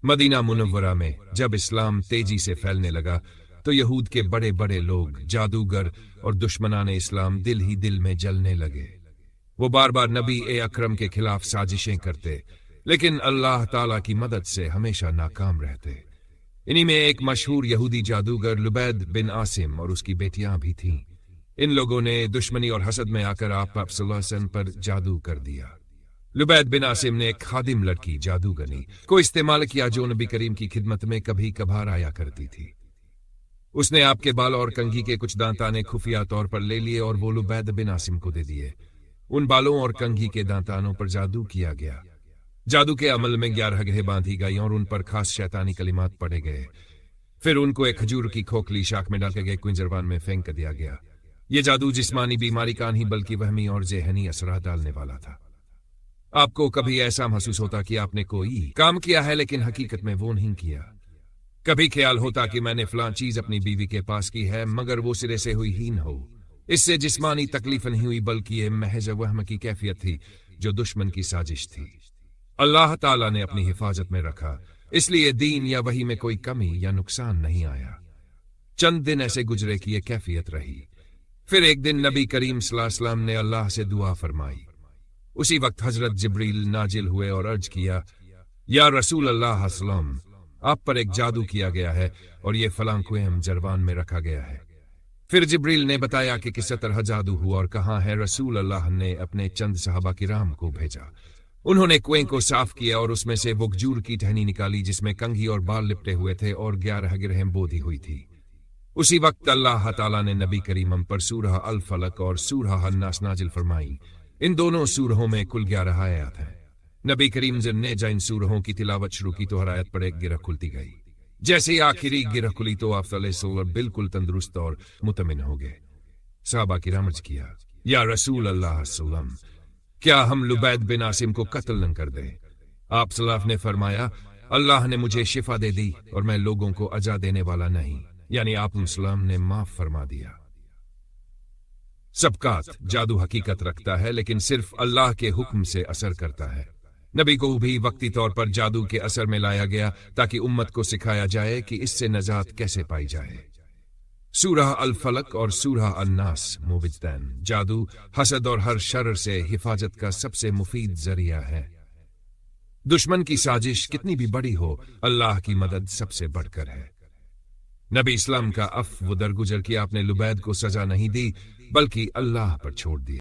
مدینہ منورہ میں جب اسلام تیزی سے پھیلنے لگا تو یہود کے بڑے بڑے لوگ، جادوگر اور دشمنان اسلام دل ہی دل میں جلنے لگے۔ وہ بار بار نبی اکرم کے خلاف سازشیں کرتے، لیکن اللہ تعالیٰ کی مدد سے ہمیشہ ناکام رہتے۔ انہی میں ایک مشہور یہودی جادوگر لبید بن عاصم اور اس کی بیٹیاں بھی تھیں۔ ان لوگوں نے دشمنی اور حسد میں آ کر آپ صلی اللہ علیہ وسلم پر جادو کر دیا۔ لبید بن عاصم نے ایک خادم لڑکی جادوگرنی کو استعمال کیا جو نبی کریم کی خدمت میں کبھی کبھار آیا کرتی تھی۔ اس نے آپ کے بال اور کنگھی کے کچھ دانتانے خفیہ طور پر لے لیے اور وہ لبید بن عاصم کو دے دیے۔ ان بالوں اور کنگھی کے دانتانوں پر جادو کیا گیا۔ جادو کے عمل میں 11 گرہیں باندھی گئی اور ان پر خاص شیطانی کلمات پڑھے گئے۔ پھر ان کو ایک کھجور کی کھوکھلی شاخ میں ڈال کے کنویں زربان میں پھینک دیا گیا۔ یہ جادو جسمانی بیماری کا نہیں بلکہ وہمی اور ذہنی اثرات ڈالنے والا تھا۔ آپ کو کبھی ایسا محسوس ہوتا کہ آپ نے کوئی کام کیا ہے لیکن حقیقت میں وہ نہیں کیا؟ کبھی خیال ہوتا کہ میں نے فلاں چیز اپنی بیوی کے پاس کی ہے مگر وہ سرے سے ہوئی ہی نہ ہو۔ اس سے جسمانی تکلیف نہیں ہوئی بلکہ یہ محض وہم کی کیفیت تھی جو دشمن کی سازش تھی۔ اللہ تعالیٰ نے اپنی حفاظت میں رکھا، اس لیے دین یا وحی میں کوئی کمی یا نقصان نہیں آیا۔ چند دن ایسے گزرے کہ یہ کیفیت رہی۔ پھر ایک دن نبی کریم صلی اللہ علیہ وسلم نے اللہ سے دعا فرمائی۔ اسی وقت حضرت جبریل نازل ہوئے اور عرض کیا، یا رسول اللہ وسلم، آپ پر ایک جادو کیا گیا ہے اور یہ فلاں کنویں زربان میں رکھا گیا ہے۔ پھر جبریل نے بتایا کہ کس طرح جادو ہوا اور کہاں ہے۔ رسول اللہ نے اپنے چند صحابہ کرام کو بھیجا۔ انہوں نے کنویں کو صاف کیا اور اس میں سے وہ کھجور کی ٹہنی نکالی جس میں کنگھی اور بال لپٹے ہوئے تھے اور 11 گرہیں بودھی ہوئی تھی۔ اسی وقت اللہ تعالیٰ نے نبی کریم پر سورہ الفلق اور سورہ الناس نازل فرمائی۔ ان دونوں سورہوں میں کل 11 آیات ہیں۔ نبی کریم نے جب ان سورہوں کی تلاوت شروع کی تو ہر آیت پر ایک گرہ کھلتی گئی۔ جیسے ہی آخری گرہ کھلی تو آپ صلی اللہ علیہ وسلم بالکل تندرست اور مطمئن ہو گئے۔ صحابہ کرام عرض کیا، یا رسول اللہ صلی اللہ علیہ وسلم، کیا ہم لبید بن عاصم کو قتل نہ کر دیں؟ آپ صلی اللہ علیہ وسلم نے فرمایا، اللہ نے مجھے شفا دے دی اور میں لوگوں کو اجا دینے والا نہیں، یعنی آپ مسلم نے معاف فرما دیا۔ سبقات جادو حقیقت رکھتا ہے لیکن صرف اللہ کے حکم سے اثر کرتا ہے۔ نبی کو بھی وقتی طور پر جادو کے اثر میں لایا گیا تاکہ امت کو سکھایا جائے کہ اس سے نجات کیسے پائی جائے۔ سورہ الفلق اور سورہ الناس موجزتین جادو، حسد اور ہر شر سے حفاظت کا سب سے مفید ذریعہ ہے۔ دشمن کی سازش کتنی بھی بڑی ہو، اللہ کی مدد سب سے بڑھ کر ہے۔ نبی اسلام کا عفو درگزر کیا، آپ نے لبید کو سزا نہیں دی بلکہ اللہ پر چھوڑ دی۔